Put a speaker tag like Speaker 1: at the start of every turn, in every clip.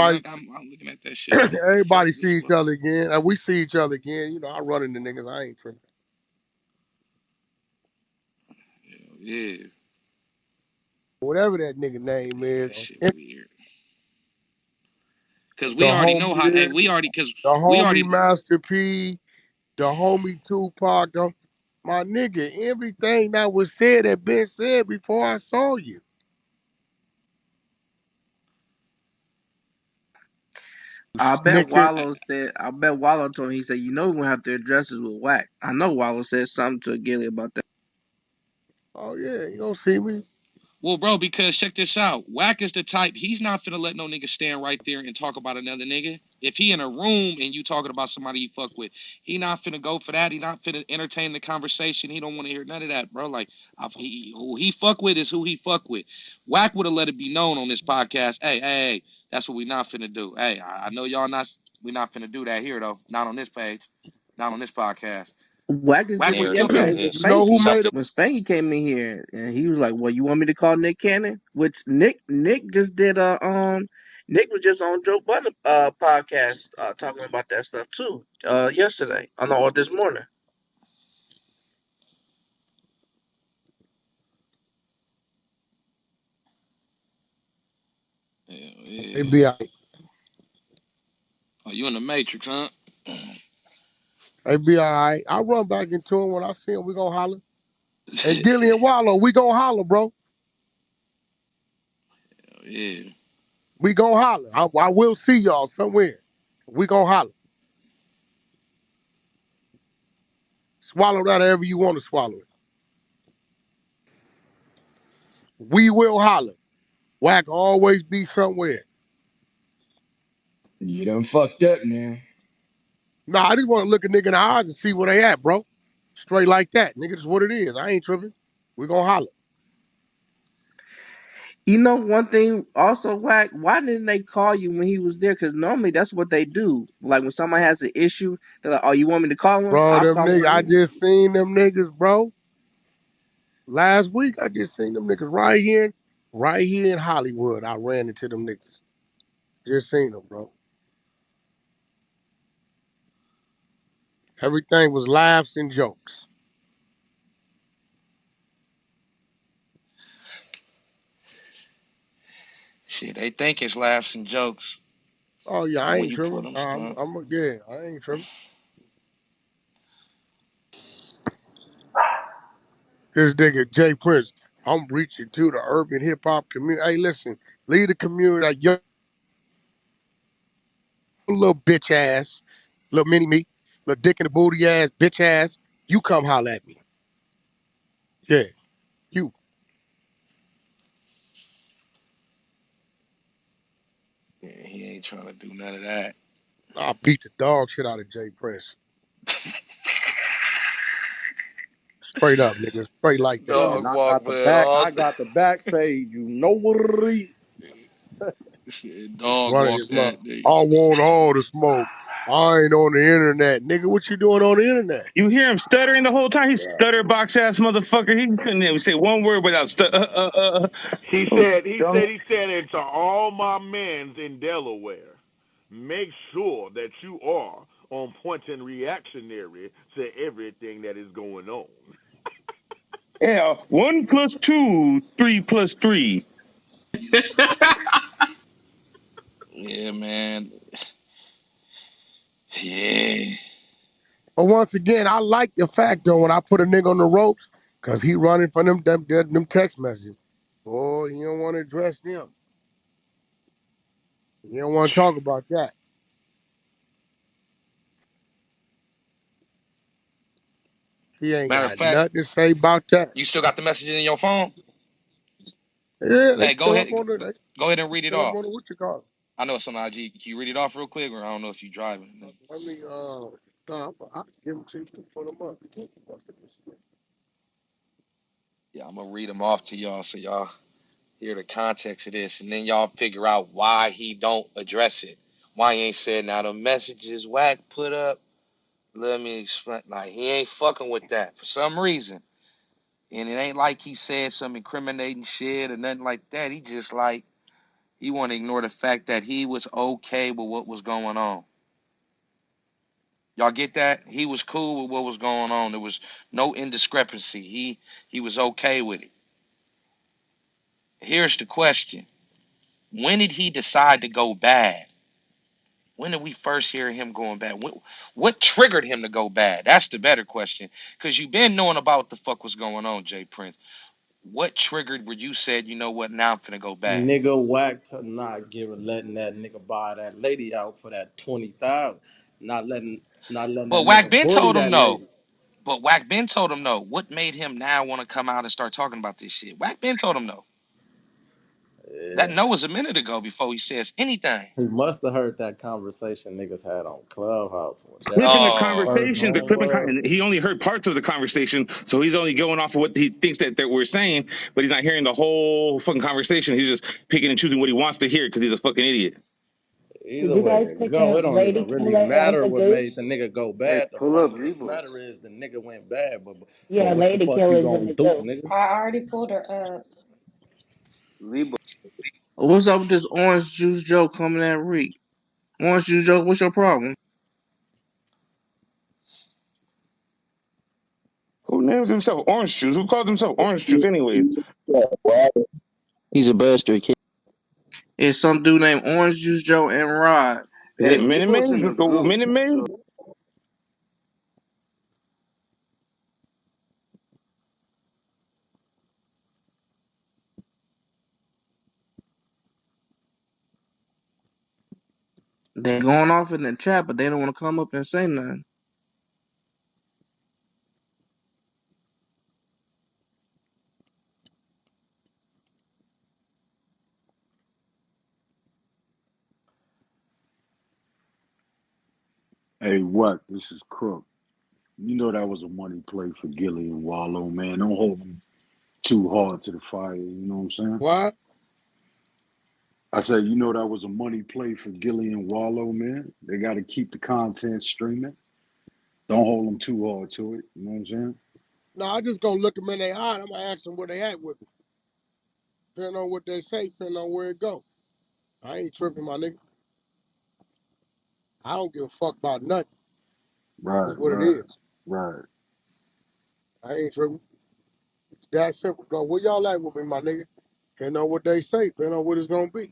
Speaker 1: everybody,
Speaker 2: I'm looking at that shit. Like, what the fuck
Speaker 1: everybody
Speaker 2: is this
Speaker 1: see each
Speaker 2: for?
Speaker 1: other again, and we see each other again. I run into niggas. I ain't tripping.
Speaker 2: Hell yeah,
Speaker 1: Whatever that nigga name
Speaker 2: yeah,
Speaker 1: is,
Speaker 2: that shit
Speaker 1: and
Speaker 2: weird. Cause
Speaker 1: the
Speaker 2: we already know
Speaker 1: homie
Speaker 2: how. Hey,
Speaker 1: there, the
Speaker 2: we
Speaker 1: homie
Speaker 2: already.
Speaker 1: Master P, the homie Tupac, my nigga. Everything that was said had been said before I saw you. Snicker.
Speaker 3: I bet Wallo told him, he said, you know we're gonna have to address this with Wack. I know Wallo said something to Gillie about that.
Speaker 1: Oh yeah, you don't see me.
Speaker 2: Well, bro, because check this out. Wack is the type, he's not finna let no nigga stand right there and talk about another nigga. If he in a room and you talking about somebody he fuck with, he not finna go for that. He not finna entertain the conversation. He don't want to hear none of that, bro. Like, who he fuck with is who he fuck with. Wack would have let it be known on this podcast. Hey, that's what we not finna do. Hey, I know y'all not, we not finna do that here, though. Not on this page. Not on this podcast.
Speaker 3: Wack just did
Speaker 2: Wack would
Speaker 3: one
Speaker 2: have killed that.
Speaker 3: yesterday
Speaker 2: And
Speaker 3: with
Speaker 1: You know who
Speaker 3: Spanky.
Speaker 1: made
Speaker 2: something.
Speaker 1: it?
Speaker 3: When Spanky came in here and he was like, well, you want me to call Nick Cannon? Which Nick just did Nick was just on Joe Budden podcast talking about that stuff too. Yesterday. I know, or this morning.
Speaker 2: Hell
Speaker 1: They
Speaker 2: yeah.
Speaker 1: be all right.
Speaker 2: Oh, you in the Matrix, huh?
Speaker 1: They be all right. I run back into him when I see him. We gonna holler. And Gillie and Wallo, we gonna holler, bro.
Speaker 2: Yeah.
Speaker 1: We gonna holler. I will see y'all somewhere. We gonna holler. Swallow that however you want to swallow it. We will holler. Whack always be somewhere.
Speaker 4: You done fucked up now.
Speaker 1: Nah, I just want to look a nigga in the eyes and see where they at, bro. Straight like that. Nigga, that's what it is. I ain't tripping. We gonna holler.
Speaker 3: You know one thing also, Wack, why didn't they call you when he was there? Because normally that's what they do. Like when somebody has an issue, they're like, oh, you want me to call him?
Speaker 1: Bro,
Speaker 3: I'll
Speaker 1: them
Speaker 3: call him
Speaker 1: niggas,
Speaker 3: right
Speaker 1: I
Speaker 3: here.
Speaker 1: just seen them niggas, bro. Last week, I just seen them niggas right here in Hollywood. I ran into them niggas. Just seen them, bro. Everything was laughs and jokes.
Speaker 2: Shit, they think it's laughs and jokes.
Speaker 1: Oh yeah, I
Speaker 2: When
Speaker 1: ain't
Speaker 2: you put
Speaker 1: tripping.
Speaker 2: them stuff.
Speaker 1: Yeah, I ain't tripping. This nigga Jay Prince, I'm reaching to the urban hip hop community. Hey, listen, leave the community, like your little bitch ass, little mini me, little dick in the booty ass, bitch ass. You come holler at me. Yeah, you.
Speaker 2: Yeah, he ain't trying to do none of that.
Speaker 1: I'll beat the dog shit out of Jay Prince. Straight up, nigga. Straight like that,
Speaker 5: And
Speaker 2: Dog
Speaker 1: nigga.
Speaker 5: I
Speaker 2: walk,
Speaker 5: got the
Speaker 2: man.
Speaker 5: back.
Speaker 2: All
Speaker 5: I got the back fade. You know what it is.
Speaker 2: shit, dog
Speaker 1: Running
Speaker 2: walk
Speaker 1: his mouth.
Speaker 2: that
Speaker 1: I
Speaker 2: nigga.
Speaker 1: want all the smoke. I ain't on the internet. Nigga, what you doing on the internet?
Speaker 6: You hear him stuttering the whole time. He
Speaker 1: Yeah.
Speaker 6: stutter box ass motherfucker. He couldn't even say one word without
Speaker 7: He
Speaker 6: Oh,
Speaker 7: said,
Speaker 6: dumb.
Speaker 7: he said, and to all my mans in Delaware, make sure that you are on point and reactionary to everything that is going on.
Speaker 6: Yeah, 1 + 2, 3 + 3.
Speaker 2: Yeah, man. Yeah.
Speaker 1: But once again, I like the fact though when I put a nigga on the ropes, cause he running from them text messages. Boy, you don't want to address them. You don't want to talk about that. He ain't
Speaker 2: Matter of
Speaker 1: got
Speaker 2: fact,
Speaker 1: nothing to say about that.
Speaker 2: you still got the messages in your phone?
Speaker 1: Yeah, they
Speaker 2: Hey,
Speaker 1: still up on the
Speaker 2: go ahead and read it
Speaker 1: still up
Speaker 2: off.
Speaker 1: on the what you call it.
Speaker 2: I know it's on IG. Can you read it off real quick, or I don't know if you driving?
Speaker 1: Let me stop. I give them to you for the month.
Speaker 2: Yeah, I'm gonna read them off to y'all so y'all hear the context of this, and then y'all figure out why he don't address it. Why he ain't said now the messages Wack put up. Let me explain. Like he ain't fucking with that for some reason, and it ain't like he said some incriminating shit or nothing like that. He just like He want to ignore the fact that he was okay with what was going on. Y'all get that? He was cool with what was going on. There was no indiscrepancy. He was okay with it. Here's the question. When did he decide to go bad? When did we first hear him going bad? What triggered him to go bad? That's the better question. Because you've been knowing about what the fuck was going on, Jay Prince. What triggered where you said, you know what, now I'm finna go bad?
Speaker 5: Nigga whacked her not giving letting that nigga buy that lady out for that 20,000. Not letting that
Speaker 2: But Wack
Speaker 5: nigga
Speaker 2: Ben
Speaker 5: bully
Speaker 2: told him
Speaker 5: that
Speaker 2: no.
Speaker 5: lady.
Speaker 2: But Wack Ben told him no. What made him now want to come out and start talking about this shit? Wack Ben told him no. That
Speaker 5: Yeah.
Speaker 2: no was a minute ago before he says anything.
Speaker 5: He must have heard that conversation niggas had on Clubhouse, whichever
Speaker 6: Clipping the
Speaker 2: Oh,
Speaker 5: first
Speaker 6: conversation,
Speaker 5: room was.
Speaker 6: he only heard parts of the conversation, so he's only going off of what he thinks that we're saying, but he's not hearing the whole fucking conversation. He's just picking and choosing what he wants to hear because he's a fucking idiot.
Speaker 5: Either
Speaker 4: Did you
Speaker 5: way
Speaker 4: guys
Speaker 5: it
Speaker 4: click
Speaker 5: go, it
Speaker 4: in
Speaker 5: don't
Speaker 4: Lady
Speaker 5: even really
Speaker 4: Killer and
Speaker 5: matter what
Speaker 4: the
Speaker 5: made the nigga go
Speaker 8: Hey,
Speaker 5: bad. The
Speaker 8: pull up
Speaker 5: fact of the
Speaker 8: Lebo.
Speaker 5: matter is the nigga went bad, but
Speaker 4: Yeah,
Speaker 5: what the
Speaker 4: Lady
Speaker 5: fuck you
Speaker 4: Killers and
Speaker 5: gonna
Speaker 4: the
Speaker 5: do,
Speaker 4: Ghost.
Speaker 5: nigga?
Speaker 9: I already pulled her up.
Speaker 8: Lebo.
Speaker 3: What's up with this orange juice joke coming at Reek? Orange juice joke, what's your problem?
Speaker 6: Who names himself Orange Juice? Who calls himself Orange Juice anyways?
Speaker 10: He's a bastard kid.
Speaker 3: It's some dude named Orange Juice Joe and Rod.
Speaker 6: Is
Speaker 8: Hey,
Speaker 6: it Minute
Speaker 8: Lebo's
Speaker 6: Maid?
Speaker 8: in the
Speaker 6: Just go
Speaker 8: goo.
Speaker 6: Minute Maid?
Speaker 3: They going off in the chat, but they don't want to come up and say nothing.
Speaker 11: Hey, what? This is Crook. You know that was a money play for Gillie and Wallow, man. Don't hold them too hard to the fire. You know what I'm saying?
Speaker 1: What?
Speaker 11: I said, you know that was a money play for Gillie and Wallow, man. They got to keep the content streaming. Don't hold them too hard to it. You know what I'm saying?
Speaker 1: No, I just gonna look them in their eye. And I'm gonna ask them where they at with me. Depending on what they say, depending on where it go. I ain't tripping, my nigga. I don't give a fuck about nothing.
Speaker 11: Right,
Speaker 1: That's what it
Speaker 11: right,
Speaker 1: is.
Speaker 11: right.
Speaker 1: I ain't tripping. It's that simple, bro. Where y'all at with me, my nigga? Depending on what they say, depending on what it's gonna be.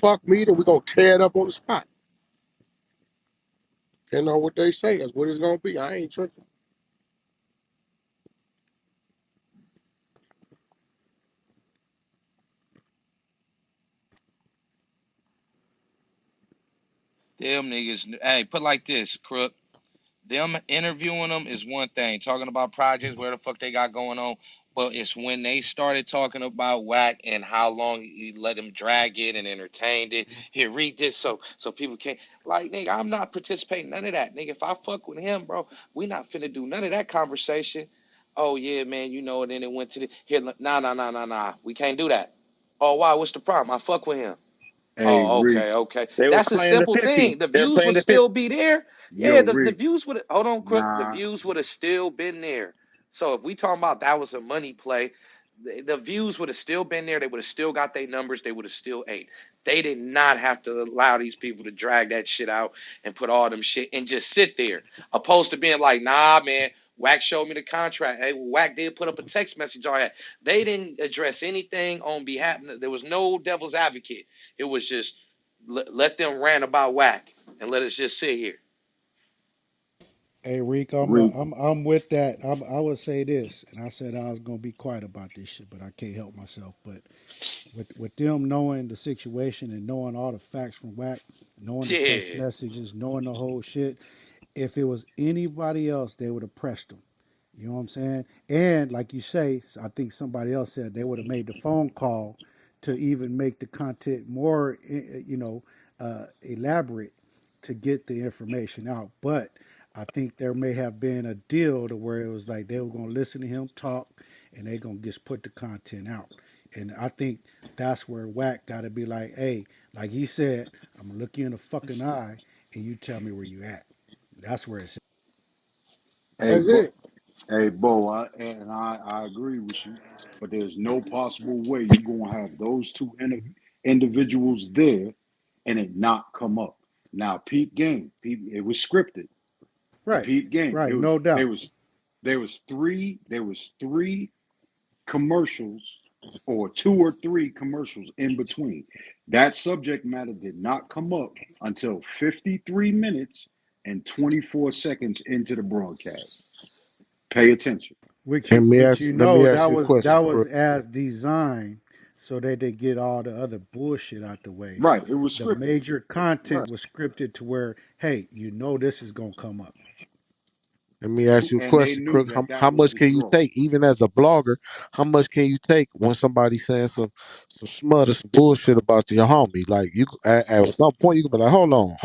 Speaker 1: Fuck me, then we gonna tear it up on the spot. Depending on what they say, that's what it's gonna be. I ain't tripping.
Speaker 2: them niggas. Hey, put like this, Crook. Them interviewing them is one thing. Talking about projects, where the fuck they got going on. But it's when they started talking about Wack and how long he let him drag it and entertained it. Here, read this so people can't like nigga. I'm not participating none of that, nigga. If I fuck with him, bro, we not finna do none of that conversation. Oh yeah, man, you know. And then it went to the here. Nah. We can't do that. Oh why? What's the problem? I fuck with him.
Speaker 11: Hey,
Speaker 2: Oh,
Speaker 11: Reek.
Speaker 2: okay.
Speaker 6: They were
Speaker 2: That's a
Speaker 6: playing the
Speaker 2: simple
Speaker 6: 50.
Speaker 2: thing. The
Speaker 6: They're
Speaker 2: views
Speaker 6: playing
Speaker 2: would
Speaker 6: the 50.
Speaker 2: still be there.
Speaker 11: Yo,
Speaker 2: Yeah, the
Speaker 11: Reek.
Speaker 2: views would hold on, Crook. The
Speaker 11: Nah.
Speaker 2: views would have still been there. So if we talking about that was a money play, the views would have still been there. They would have still got their numbers. They would have still ate. They did not have to allow these people to drag that shit out and put all them shit and just sit there. Opposed to being like, nah, man, Wack showed me the contract. Hey, Wack did put up a text message on that. They didn't address anything on behalf. There was no devil's advocate. It was just let them rant about Wack and let us just sit here.
Speaker 12: Hey Rick,
Speaker 11: Reek.
Speaker 12: I'm with that. I would say this, and I said I was gonna be quiet about this shit, but I can't help myself. But with them knowing the situation and knowing all the facts from Wack, knowing the text
Speaker 2: Yeah.
Speaker 12: messages, knowing the whole shit, if it was anybody else, they would have pressed them. You know what I'm saying? And like you say, I think somebody else said they would have made the phone call to even make the content more, elaborate to get the information out. But I think there may have been a deal to where it was like they were going to listen to him talk and they going to just put the content out. And I think that's where Wack got to be like, hey, like he said, I'm going to look you in the fucking eye and you tell me where you at. That's where it's at.
Speaker 11: Hey,
Speaker 1: That's
Speaker 11: but
Speaker 1: it.
Speaker 11: Hey, Bo, I agree with you, but there's no possible way you're gonna have those two individuals there and it not come up. Now, peep game, peep, it was scripted.
Speaker 12: Right,
Speaker 11: Peep game,
Speaker 12: right, no doubt.
Speaker 11: there was three commercials or two or three commercials in between. That subject matter did not come up until 53 minutes and 24 seconds into the broadcast. Pay attention.
Speaker 12: Which you
Speaker 1: Let me
Speaker 12: know
Speaker 1: ask you a
Speaker 12: that
Speaker 1: question,
Speaker 12: was
Speaker 1: Crook.
Speaker 12: as designed so that they get all the other bullshit out the way.
Speaker 11: Right, it was
Speaker 12: The
Speaker 11: scripted.
Speaker 12: major
Speaker 11: Right.
Speaker 12: content was scripted to where, hey, you know this is gonna come up.
Speaker 1: Let me ask you a
Speaker 11: And they
Speaker 1: question,
Speaker 11: knew
Speaker 1: Crook.
Speaker 11: that
Speaker 1: How
Speaker 11: that was
Speaker 1: much
Speaker 11: the
Speaker 1: can you
Speaker 11: draw.
Speaker 1: take, even as a blogger? How much can you take when somebody's saying some smut or some bullshit about your homie? Like at some point you can be like, hold on.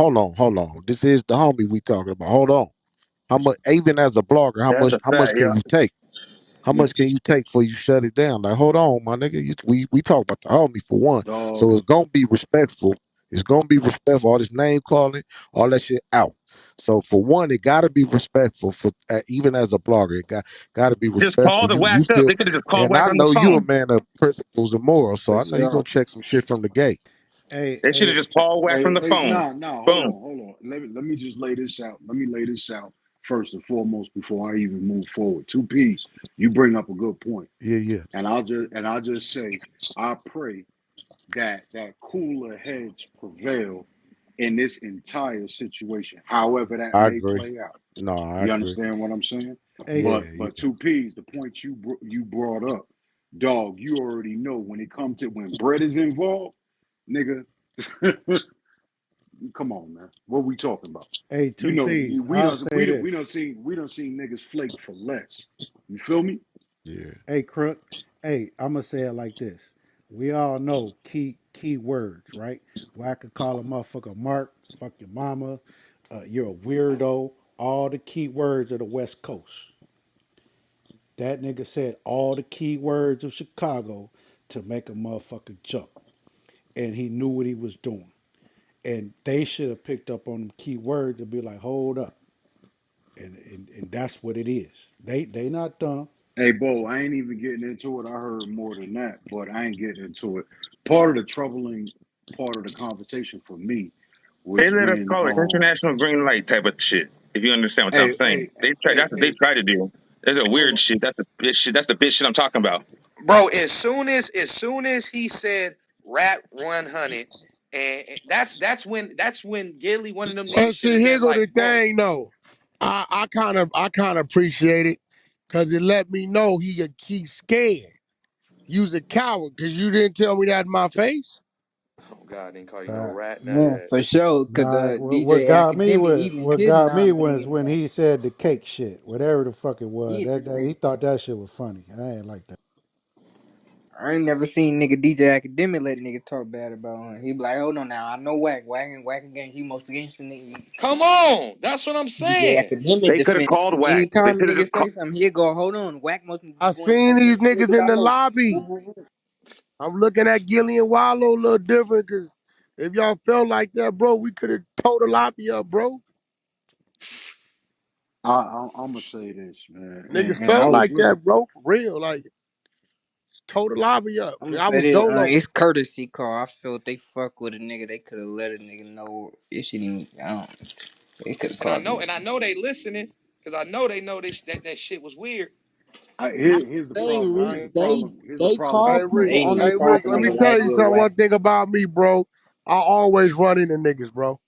Speaker 1: This is the homie we talking about. Hold on. How much? Even as a blogger,
Speaker 6: That's a
Speaker 1: how much
Speaker 6: fact,
Speaker 1: can
Speaker 6: yeah.
Speaker 1: you take? How
Speaker 11: Yeah,
Speaker 1: much can you take before you shut it down? Like, hold on, my nigga. We talk about the homie for one.
Speaker 11: dog.
Speaker 1: So it's gonna be respectful. It's gonna be respectful. All this name calling, all that shit out. So for one, it gotta be respectful. For even as a blogger, it gotta be
Speaker 6: Just
Speaker 1: respectful.
Speaker 6: called and
Speaker 1: You
Speaker 6: whacked up.
Speaker 1: still,
Speaker 6: They could have just called
Speaker 1: and
Speaker 6: whack
Speaker 1: I
Speaker 6: on the
Speaker 1: know you a
Speaker 6: phone.
Speaker 1: man of principles and morals, so
Speaker 3: For
Speaker 1: I know you gonna
Speaker 3: sure.
Speaker 1: check some shit from the gate.
Speaker 12: Hey,
Speaker 6: They should have
Speaker 12: hey,
Speaker 6: just called whack from the
Speaker 11: Hey,
Speaker 6: phone.
Speaker 11: nah, hold
Speaker 6: Boom.
Speaker 11: on, hold on. Let me just lay this out. Let me lay this out first and foremost before I even move forward. Two P's. You bring up a good point,
Speaker 1: Yeah, yeah.
Speaker 11: and I'll just say, I pray that cooler heads prevail in this entire situation, however that
Speaker 1: I
Speaker 11: may
Speaker 1: agree.
Speaker 11: play out.
Speaker 1: No, I
Speaker 11: You
Speaker 1: agree.
Speaker 11: understand what I'm saying?
Speaker 12: hey,
Speaker 1: Yeah,
Speaker 11: But
Speaker 1: yeah.
Speaker 11: two P's, the point you brought up, dog. You already know when it comes to when bread is involved, nigga. Come on, man. What we talking about?
Speaker 12: hey,
Speaker 11: You
Speaker 12: two
Speaker 11: know,
Speaker 12: P's. I'll say this.
Speaker 11: we don't seen niggas flake for less. You feel me?
Speaker 1: Yeah.
Speaker 12: Hey, Crook. Hey, I'm gonna say it like this. We all know key words, right? Where I could call a motherfucker Mark, fuck your mama, you're a weirdo. All the key words of the West Coast. That nigga said all the key words of Chicago to make a motherfucker jump, and he knew what he was doing. And they should have picked up on them key words and be like, hold up, and that's what it is. They not dumb.
Speaker 11: Hey, Bo, I ain't even getting into it. I heard more than that, but I ain't getting into it. Part of the troubling part of the conversation for me
Speaker 6: They
Speaker 11: was
Speaker 6: let us
Speaker 11: when
Speaker 6: call it international green light type of shit. If you understand what I'm saying, that's what they
Speaker 11: hey,
Speaker 6: try to do. There's a
Speaker 11: hold
Speaker 6: weird
Speaker 11: on.
Speaker 6: shit. That's the bitch shit. That's the bitch shit I'm talking about.
Speaker 2: Bro, as soon as he said rap 100, and that's when Gillie, one of them niggas
Speaker 1: And
Speaker 2: should have
Speaker 1: see, here
Speaker 2: been
Speaker 1: go
Speaker 2: like,
Speaker 1: the
Speaker 2: bro.
Speaker 1: thing, though. I kind of appreciate it because it let me know he's scared. You's a coward because you didn't tell me that in my face.
Speaker 2: Oh God, I didn't call you no
Speaker 12: Fact.
Speaker 2: rat, none of
Speaker 3: Yeah,
Speaker 2: that.
Speaker 3: for sure. Cause
Speaker 12: Nah,
Speaker 3: DJ Academic even
Speaker 12: what got me
Speaker 3: kidnapped the
Speaker 12: was
Speaker 3: nigga
Speaker 12: when
Speaker 3: though.
Speaker 12: he said the cake shit, whatever the fuck it was.
Speaker 3: He
Speaker 12: He thought that shit was funny. I ain't like that.
Speaker 3: I ain't never seen nigga DJ Academic let a nigga talk bad about him. He be like, hold on now, I know Whack against you most against the nigga.
Speaker 2: Come on, that's what I'm
Speaker 3: DJ
Speaker 2: saying.
Speaker 3: Academic
Speaker 6: They could have
Speaker 3: defend him.
Speaker 6: called whack. They
Speaker 3: Anytime a
Speaker 6: should have
Speaker 3: nigga
Speaker 6: just called.
Speaker 3: say something, he'll go, hold on, Whack must be
Speaker 1: I
Speaker 3: going
Speaker 1: seen
Speaker 3: on
Speaker 1: these
Speaker 3: this
Speaker 1: niggas
Speaker 3: nigga
Speaker 1: in
Speaker 3: I
Speaker 1: the
Speaker 3: know. Woo,
Speaker 1: lobby.
Speaker 3: woo, woo.
Speaker 1: I'm looking at Gillie and Wallo a little different because if y'all felt like that, bro, we could have towed the lobby up, bro.
Speaker 11: I'm gonna say this, man,
Speaker 1: Niggas
Speaker 11: and I
Speaker 1: felt
Speaker 11: was
Speaker 1: like
Speaker 11: really
Speaker 1: that, bro, for real. Like, tow the lobby up.
Speaker 3: I'm gonna
Speaker 1: I
Speaker 3: say
Speaker 1: was
Speaker 3: this,
Speaker 1: dolo.
Speaker 3: it's courtesy call. I feel if they fuck with a nigga, they could have let a nigga know it should even. I don't. They could have
Speaker 2: And I
Speaker 3: called
Speaker 2: know,
Speaker 3: him.
Speaker 2: and I know they listening because I know they know this that shit was weird.
Speaker 3: I
Speaker 11: here's the
Speaker 3: say
Speaker 11: problem.
Speaker 3: Reek,
Speaker 11: Here's the
Speaker 3: they
Speaker 11: problem
Speaker 3: call
Speaker 1: Hey,
Speaker 11: with
Speaker 1: Rick.
Speaker 3: people
Speaker 11: Bo.
Speaker 3: on
Speaker 11: Hold
Speaker 3: their
Speaker 1: Hey,
Speaker 11: on.
Speaker 1: Rick,
Speaker 3: side to
Speaker 1: let
Speaker 3: make
Speaker 1: me
Speaker 3: a
Speaker 11: Hold on.
Speaker 1: tell
Speaker 3: whack
Speaker 1: you
Speaker 3: look
Speaker 1: something.
Speaker 3: whack.
Speaker 1: One thing about me, bro. I always run into niggas, bro.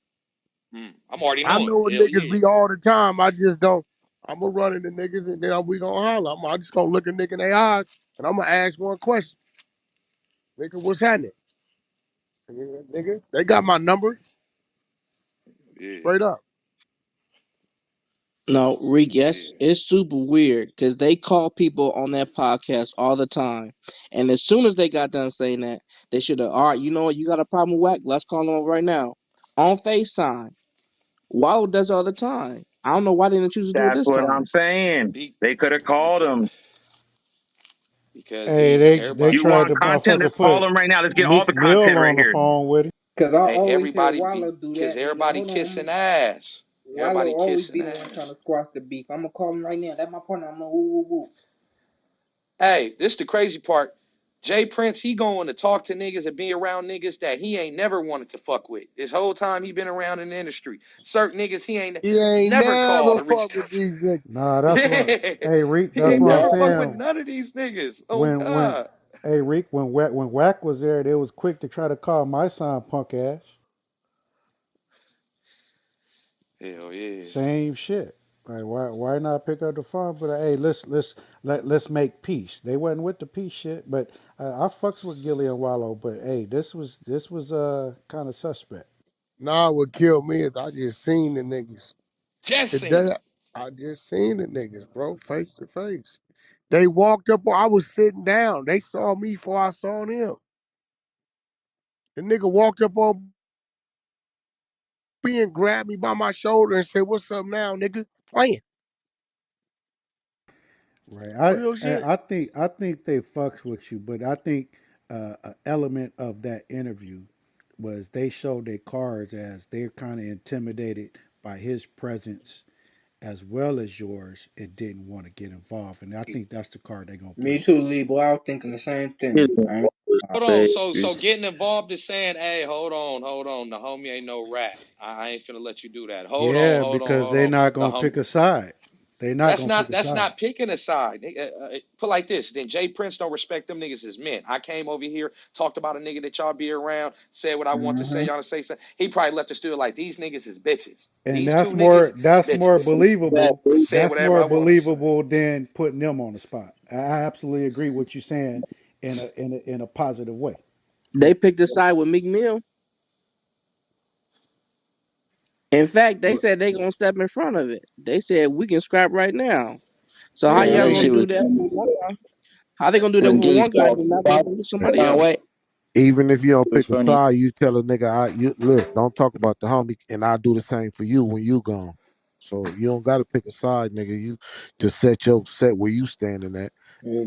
Speaker 2: I'm already
Speaker 1: I
Speaker 2: knowing.
Speaker 1: know what
Speaker 2: Hell
Speaker 1: niggas
Speaker 2: yeah.
Speaker 1: be all the time. I just don't. I'm gonna run into niggas and then we gonna holler. I just gonna look a nigga in their eyes and I'm gonna ask one question. Nigga, what's happening? Nigga, they got my number
Speaker 2: Yeah.
Speaker 1: straight up.
Speaker 10: No, Rick, yes,
Speaker 2: Yeah.
Speaker 10: it's super weird because they call people on that podcast all the time. And as soon as they got done saying that, they should have, all right, you know what, you got a problem with Wack? Let's call him up right now. On FaceTime. Wallo does it all the time. I don't know why they didn't choose to do it
Speaker 6: That's
Speaker 10: this
Speaker 6: what I'm
Speaker 10: time.
Speaker 6: saying.
Speaker 2: Be,
Speaker 6: They could have called
Speaker 2: because
Speaker 6: him.
Speaker 2: because
Speaker 12: Hey,
Speaker 2: DJ,
Speaker 12: they
Speaker 6: You
Speaker 2: everybody,
Speaker 12: tried
Speaker 6: want
Speaker 12: to
Speaker 6: content?
Speaker 12: motherfucker
Speaker 6: Let's call
Speaker 12: put
Speaker 6: him right now. Let's get all
Speaker 12: Meek
Speaker 6: the
Speaker 12: Mill
Speaker 6: content right
Speaker 12: on the
Speaker 6: here.
Speaker 12: phone with him.
Speaker 3: Cause I
Speaker 2: hey,
Speaker 3: always hear
Speaker 2: everybody be
Speaker 3: Wallow do
Speaker 2: because
Speaker 3: that. Be like,
Speaker 2: everybody
Speaker 3: hold on,
Speaker 2: kissing ass.
Speaker 10: Wallo
Speaker 2: Everybody
Speaker 10: always
Speaker 2: kissing
Speaker 10: be the one
Speaker 2: ass.
Speaker 10: trying to squash the beef. I'm gonna call him right now. That's my partner. I'm gonna woo woo woo.
Speaker 2: Hey, this the crazy part. Jay Prince, he going to talk to niggas and be around niggas that he ain't never wanted to fuck with. This whole time he been around in the industry. Certain niggas he ain't
Speaker 4: He ain't
Speaker 2: never
Speaker 4: never
Speaker 2: called to reach
Speaker 4: fuck with
Speaker 2: out to.
Speaker 4: these niggas.
Speaker 12: Nah, that's what.
Speaker 2: Yeah.
Speaker 12: Hey, Reek,
Speaker 2: He
Speaker 12: that's
Speaker 2: ain't
Speaker 12: what I'm
Speaker 2: never
Speaker 4: Never.
Speaker 2: fuck with
Speaker 12: saying.
Speaker 2: none of these niggas. Oh
Speaker 12: When
Speaker 2: God.
Speaker 12: hey Reek, when Wack was there, they was quick to try to call my son punk ass.
Speaker 2: Hell yeah.
Speaker 12: Same shit. Like why not pick up the phone? But hey, let's make peace. They wasn't with the peace shit, but I fucks with Gillie and Wallow. But hey, this was kind of suspect.
Speaker 4: Nah, what killed me is I just seen the niggas.
Speaker 2: Just seen
Speaker 4: Today,
Speaker 2: him.
Speaker 4: I just seen the niggas, bro, face to face. They walked up, I was sitting down. They saw me before I saw them. The nigga walked up on me and grabbed me by my shoulder and said, "What's up now, nigga?" Playing.
Speaker 12: Right.
Speaker 4: Real
Speaker 12: I
Speaker 4: shit.
Speaker 12: I think they fucks with you, but I think an element of that interview was they showed their cards as they're kind of intimidated by his presence as well as yours and didn't want to get involved. And I think that's the card they're gonna
Speaker 10: Me
Speaker 12: play.
Speaker 10: too, Lee. Boy, I was thinking the same
Speaker 8: Here's
Speaker 10: thing.
Speaker 8: the
Speaker 10: I ain't-
Speaker 2: Hold on.
Speaker 8: page.
Speaker 2: So getting involved is saying, hey, hold on. The homie ain't no rat. I ain't finna let you do that.
Speaker 12: Yeah, because
Speaker 2: Hold
Speaker 12: they're
Speaker 2: on.
Speaker 12: not
Speaker 2: The
Speaker 12: gonna
Speaker 2: homie.
Speaker 12: pick a side. They're not gonna pick a
Speaker 2: That's
Speaker 12: side.
Speaker 2: not picking a side. Put like this. Then Jay Prince don't respect them niggas as men. I came over here, talked about a nigga that y'all be around, said what I want to say.
Speaker 10: Mhm.
Speaker 2: Y'all to say something. He probably left the studio like these niggas is bitches.
Speaker 12: And
Speaker 2: These
Speaker 12: that's
Speaker 2: two niggas
Speaker 12: more that's more
Speaker 2: bitches.
Speaker 12: believable.
Speaker 2: I said
Speaker 12: That's
Speaker 2: whatever
Speaker 12: more
Speaker 2: I want to say.
Speaker 12: believable than putting them on the spot. I absolutely agree with you saying in a positive way.
Speaker 10: They picked a side with Meek Mill. In fact, they
Speaker 11: Well,
Speaker 10: said they gonna step in front of it. They said we can scrap right now. So how
Speaker 8: Man,
Speaker 10: y'all
Speaker 8: that
Speaker 10: gonna
Speaker 8: shit
Speaker 4: Man,
Speaker 10: do
Speaker 8: was
Speaker 10: that for one guy? How they gonna do that
Speaker 8: when
Speaker 10: for
Speaker 8: Gilly
Speaker 10: one guy
Speaker 8: started
Speaker 10: and not gonna
Speaker 8: talking
Speaker 10: do it for
Speaker 1: Eh,
Speaker 10: somebody
Speaker 8: kind of
Speaker 10: else?
Speaker 8: way.
Speaker 1: even if you don't
Speaker 8: It was
Speaker 1: pick a
Speaker 8: funny.
Speaker 1: side, you tell a nigga, you look, don't talk about the homie, and I do the same for you when you gone. So you don't got to pick a side, nigga. You just set where you standing at,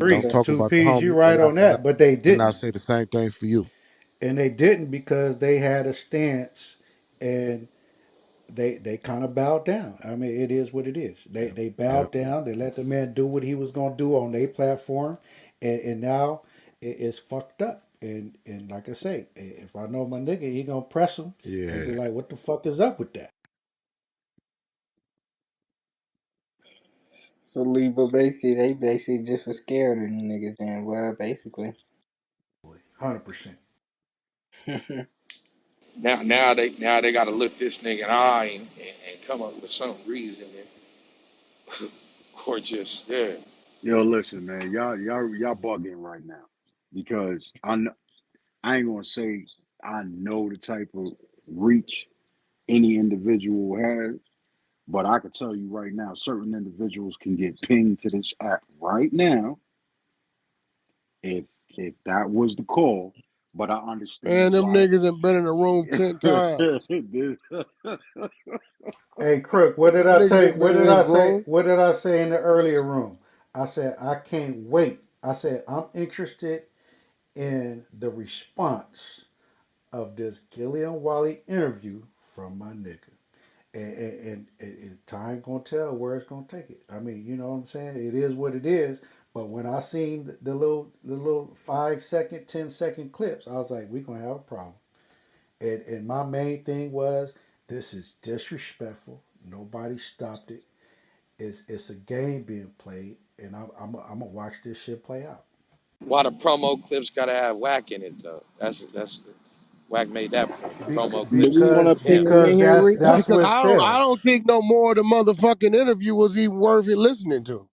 Speaker 1: and
Speaker 12: Agree.
Speaker 1: don't
Speaker 10: Exactly.
Speaker 1: talk
Speaker 12: Two
Speaker 1: about the
Speaker 12: P's, you
Speaker 1: homie,
Speaker 12: right on that, but they
Speaker 1: and I
Speaker 12: didn't.
Speaker 1: say the same thing for you.
Speaker 12: And they didn't because they had a stance and they kind of bowed down. I mean, it is what it is. They
Speaker 1: Yeah,
Speaker 12: they
Speaker 1: yeah,
Speaker 12: bowed down. They let the man do what he was gonna do on their platform, and now it's fucked up. And like I say, if I know my nigga, he gonna press him and be
Speaker 1: yeah.
Speaker 12: like, "What the fuck is up with that?"
Speaker 10: So Lee, but basically they basically just was scared of them niggas then, well, basically.
Speaker 12: 100%.
Speaker 2: Now they gotta look this nigga in the eye and come up with some reason or just yeah.
Speaker 11: yo, listen, man, y'all bugging right now because I ain't gonna say I know the type of reach any individual has, but I can tell you right now, certain individuals can get pinged to this app right now if that was the call. But I
Speaker 4: man,
Speaker 11: understand
Speaker 4: them
Speaker 11: why.
Speaker 4: niggas have been in the room 10 times.
Speaker 12: Hey, Crook, what did I tell
Speaker 4: Niggas
Speaker 12: you?
Speaker 4: have
Speaker 12: What
Speaker 4: been in
Speaker 12: did
Speaker 4: this
Speaker 12: I say?
Speaker 4: room.
Speaker 12: What did I say in the earlier room? I said I can't wait. I said I'm interested in the response of this Gillian Wally interview from my nigga. And time gonna tell where it's gonna take it. I mean, you know what I'm saying? It is what it is. But when I seen the little 5 second, 10 second clips, I was like, we gonna have a problem. And my main thing was this is disrespectful. Nobody stopped it. It's a game being played, and I'm gonna watch this shit play out.
Speaker 2: Why the promo clips gotta have whack in it though? That's Whack made that point. The promo
Speaker 10: Do
Speaker 2: clips
Speaker 10: we
Speaker 2: is
Speaker 10: want
Speaker 12: Because
Speaker 10: to
Speaker 2: with
Speaker 10: ping
Speaker 2: him.
Speaker 10: them
Speaker 12: because
Speaker 10: in here,
Speaker 12: that's
Speaker 10: Rick?
Speaker 12: that's
Speaker 4: Because
Speaker 12: what
Speaker 4: I
Speaker 12: sells.
Speaker 4: don't think no more of the motherfucking interview was even worth it listening to.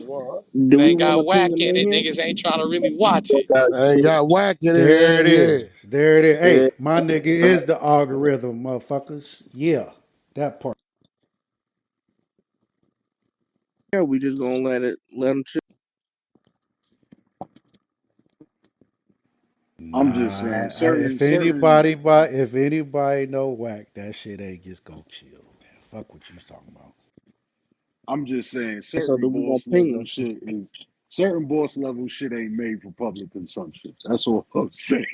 Speaker 4: Well,
Speaker 2: It
Speaker 10: Do we
Speaker 2: ain't
Speaker 10: want
Speaker 2: got
Speaker 10: to ping
Speaker 2: whack
Speaker 10: them
Speaker 2: in
Speaker 10: in
Speaker 2: it.
Speaker 10: here?
Speaker 2: Niggas ain't trying to really watch it.
Speaker 4: I ain't got whack in it,
Speaker 12: There it
Speaker 4: yeah.
Speaker 12: is. There it is.
Speaker 8: Yeah,
Speaker 12: Hey, my nigga is the algorithm, motherfuckers. Yeah, that part.
Speaker 10: Or we just gonna let them chill?
Speaker 11: I'm just saying,
Speaker 12: Nah,
Speaker 11: certain certain
Speaker 12: if anybody know whack, that shit ain't just go chill, man. Fuck what you talking about.
Speaker 11: I'm just saying
Speaker 10: So
Speaker 11: certain
Speaker 10: do we gonna
Speaker 11: boss
Speaker 10: ping
Speaker 11: level
Speaker 10: them?
Speaker 11: shit is certain boss level shit ain't made for public consumption. That's all I'm saying.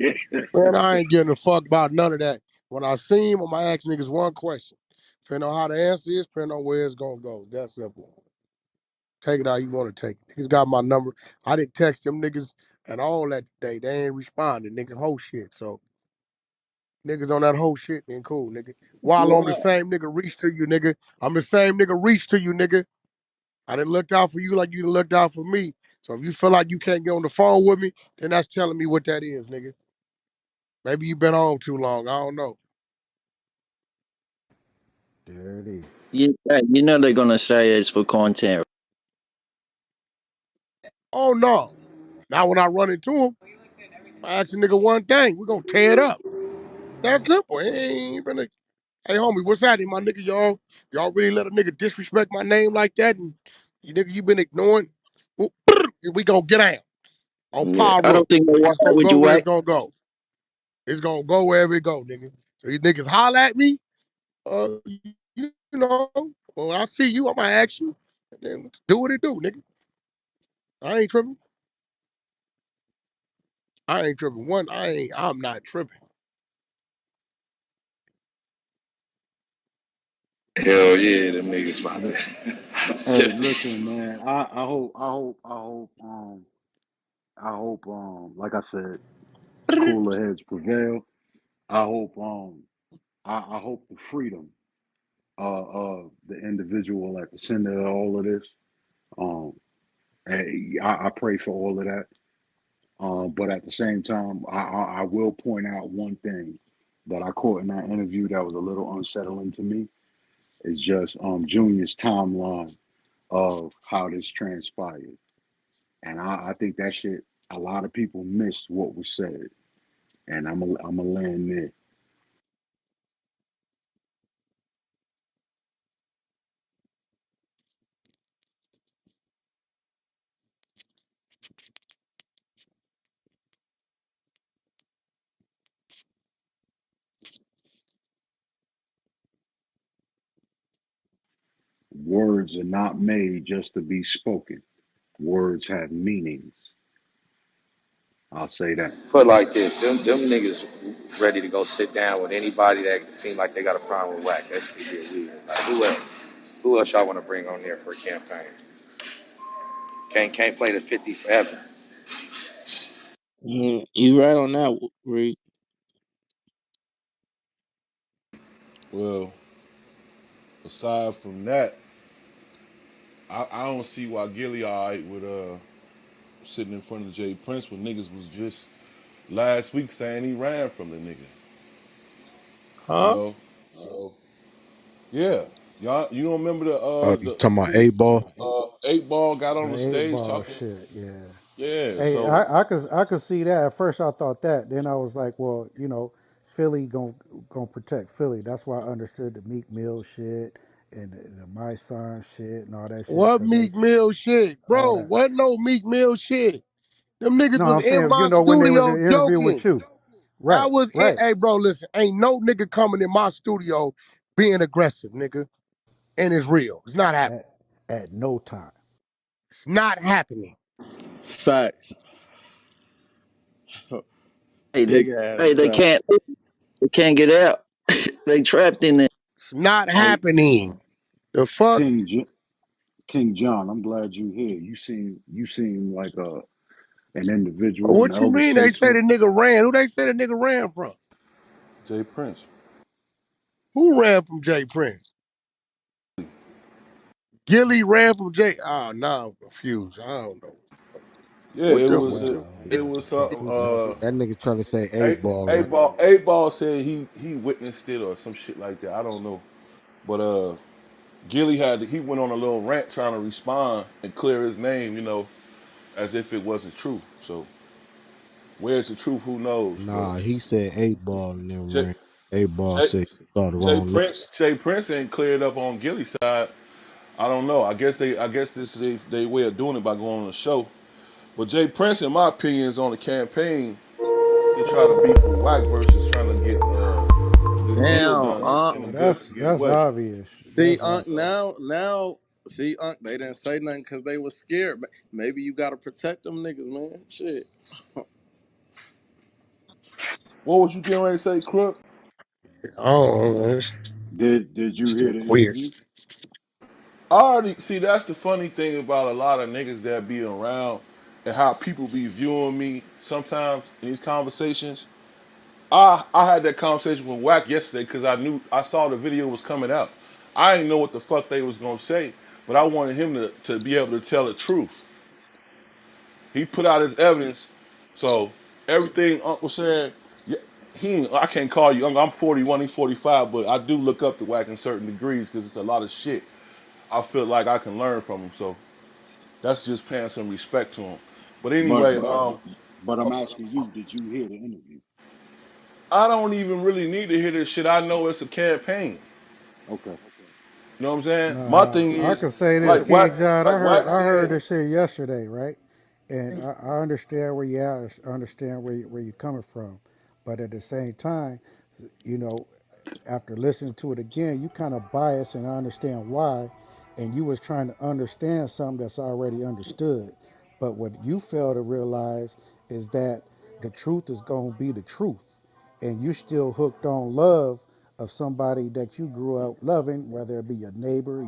Speaker 4: Man, I ain't giving a fuck about none of that. When I see him, I'm gonna ask niggas one question. Depending on how the answer is, depending on where it's gonna go. That's simple. Take it how you want to take it. Niggas got my number. I didn't text them niggas at all that day. They ain't responded, nigga. Whole shit. So niggas on that whole shit, then cool, nigga. While I'm the
Speaker 3: Well,
Speaker 4: same nigga reach to you, nigga. I'm the same nigga reach to you, nigga. I didn't look out for you like you done looked out for me. So if you feel like you can't get on the phone with me, then that's telling me what that is, nigga. Maybe you been on too long. I don't know.
Speaker 12: There it is.
Speaker 9: You know they're gonna say it's for content.
Speaker 4: Oh no. Now when I run into him, I ask a nigga one thing. We gonna tear it up. That's simple. It ain't been a hey homie, what's happening, my nigga? Y'all really let a nigga disrespect my name like that? And you nigga, you been ignoring. Well, we gonna get out on
Speaker 9: Yeah,
Speaker 4: power
Speaker 9: I
Speaker 4: up.
Speaker 9: don't think they
Speaker 4: And
Speaker 9: want
Speaker 4: it's
Speaker 9: that
Speaker 4: gonna
Speaker 9: with
Speaker 4: go
Speaker 9: you,
Speaker 4: where
Speaker 9: Wack.
Speaker 4: it's gonna go. It's gonna go wherever it go, nigga. So these niggas holler at me, you know, well, when I see you, I'm gonna ask you, and then do what it do, nigga. I ain't tripping. I ain't tripping. I'm not tripping.
Speaker 13: Hell yeah, them niggas about
Speaker 11: Look,
Speaker 13: to.
Speaker 11: hey, listen, man. I hope, like I said, cooler heads prevail. I hope, I hope the freedom of the individual at the center of all of this. Um, I pray for all of that. But at the same time, I will point out one thing that I caught in that interview that was a little unsettling to me. Is just Junior's timeline of how this transpired. And I think that shit, a lot of people missed what was said. And I'm a land there. Words are not made just to be spoken. Words have meanings. I'll say that.
Speaker 13: Put like this, them niggas ready to go sit down with anybody that seem like they got a problem with whack. That shit get weird. Like who else? Who else y'all want to bring on there for a campaign? Can't play the 50 forever.
Speaker 10: You right on that, Reed.
Speaker 14: Well, aside from that, I don't see why Gillie alright with sitting in front of Jay Prince when niggas was just last week saying he ran from the nigga. You
Speaker 4: Huh?
Speaker 14: know? So yeah. Y'all you don't remember
Speaker 1: You talking about eight ball?
Speaker 14: 8 Ball got on the
Speaker 12: The eight
Speaker 14: stage
Speaker 12: ball
Speaker 14: talking.
Speaker 12: shit, yeah.
Speaker 14: Yeah,
Speaker 12: Hey,
Speaker 14: so
Speaker 12: I could see that. At first, I thought that. Then I was like, well, Philly gonna protect Philly. That's why I understood the Meek Mill shit and the My Son shit and all that shit.
Speaker 4: What
Speaker 12: Cause they
Speaker 4: Meek Mill shit?
Speaker 12: all
Speaker 4: Bro,
Speaker 12: that.
Speaker 4: what no Meek Mill shit? Them niggas
Speaker 12: No,
Speaker 4: was
Speaker 12: I'm
Speaker 4: in
Speaker 12: saying
Speaker 4: my
Speaker 12: when they was in
Speaker 4: studio
Speaker 12: the interview
Speaker 4: joking.
Speaker 12: with you,
Speaker 4: That
Speaker 12: right,
Speaker 4: was it.
Speaker 12: right,
Speaker 4: Hey, bro, listen. Ain't no nigga coming in my studio being aggressive, nigga. And it's real. It's not happening.
Speaker 12: at at no time.
Speaker 4: It's not happening.
Speaker 5: Facts.
Speaker 9: Hey,
Speaker 5: Big ass
Speaker 9: hey,
Speaker 5: facts.
Speaker 9: they can't get out. They trapped in there.
Speaker 4: It's not
Speaker 11: Hey,
Speaker 4: happening. The fuck?
Speaker 11: King King John, I'm glad you here. You seem like an individual, an
Speaker 4: What you
Speaker 11: elder
Speaker 4: mean they say the
Speaker 11: statesman.
Speaker 4: nigga ran? Who they say the nigga ran from?
Speaker 14: Jay Prince.
Speaker 4: Who ran from Jay Prince? Gillie ran from Jay. Oh, now I'm confused. I don't know.
Speaker 14: Yeah,
Speaker 4: What
Speaker 14: it
Speaker 4: the
Speaker 14: was
Speaker 4: fuck?
Speaker 12: Well,
Speaker 14: it was
Speaker 12: shit,
Speaker 14: something
Speaker 12: he just
Speaker 1: That nigga trying to say eight
Speaker 14: eight
Speaker 1: ball, right?
Speaker 14: eight ball eight ball said he witnessed it or some shit like that. I don't know. But Gilly he went on a little rant trying to respond and clear his name, as if it wasn't true. So where's the truth? Who knows? But
Speaker 1: Nah, he said eight ball and then
Speaker 14: Jay
Speaker 1: ran. Eight ball
Speaker 14: Jay,
Speaker 1: said you saw the
Speaker 14: Jay
Speaker 1: wrong nigga.
Speaker 14: Prince Jay Prince ain't cleared up on Gilly's side. I don't know. I guess this is they way of doing it by going on the show. But Jay Prince, in my opinion, is on the campaign to try to beef with Wack versus trying to get this deal
Speaker 9: Damn,
Speaker 14: done in a
Speaker 12: well,
Speaker 14: good
Speaker 12: that's
Speaker 14: way.
Speaker 12: obvious.
Speaker 5: See,
Speaker 12: That's
Speaker 5: Unc,
Speaker 12: obvious.
Speaker 14: So
Speaker 5: now, see, Unc, they didn't say nothing because they was scared. Maybe you got to protect them niggas, man. Shit.
Speaker 14: what was you getting ready to say, Crook?
Speaker 4: Oh, it's
Speaker 11: Did you hear the
Speaker 4: weird.
Speaker 11: interview?
Speaker 14: I already see that's the funny thing about a lot of niggas that be around and how people be viewing me sometimes in these conversations. I had that conversation with Wack yesterday because I saw the video was coming out. I didn't know what the fuck they was gonna say, but I wanted him to be able to tell the truth. He put out his evidence, so everything Uncle said, yeah, I can't call you. I'm 41, he's 45, but I do look up to Wack in certain degrees because it's a lot of shit I feel like I can learn from him. So that's just paying some respect to him. But
Speaker 11: But
Speaker 14: anyway,
Speaker 11: but but I'm asking you, did you hear the interview?
Speaker 14: I don't even really need to hear this shit. I know it's a campaign.
Speaker 11: Okay.
Speaker 14: You know what I'm saying? My
Speaker 12: Nah,
Speaker 14: thing
Speaker 12: I
Speaker 14: is,
Speaker 12: can say this,
Speaker 14: like Wack,
Speaker 12: King John.
Speaker 14: like Wack
Speaker 12: I heard
Speaker 14: said,
Speaker 12: this shit yesterday, right? And I understand where you at. I understand where you're coming from, but at the same time, you know, after listening to it again, you kind of biased, and I understand why. And you was trying to understand something that's already understood. But what you fail to realize is that the truth is going to be the truth, and you still hooked on love of somebody that you grew up loving, whether it be your neighbor,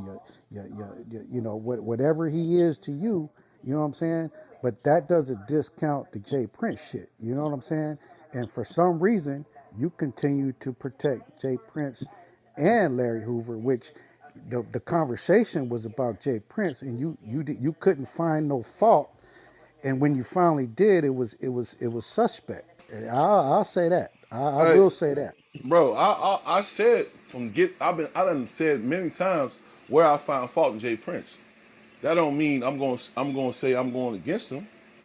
Speaker 12: you know, whatever he is to you. You know what I'm saying? But that doesn't discount the Jay Prince shit. You know what I'm saying? And for some reason, you continue to protect Jay Prince and Larry Hoover, which the conversation was about Jay Prince, and you couldn't find no fault. And when you finally did, it was suspect. And I'll say that. I
Speaker 14: hey,
Speaker 12: will say that.
Speaker 14: bro, I said I done said many times where I find fault in Jay Prince. That don't mean I'm going to say I'm going against him.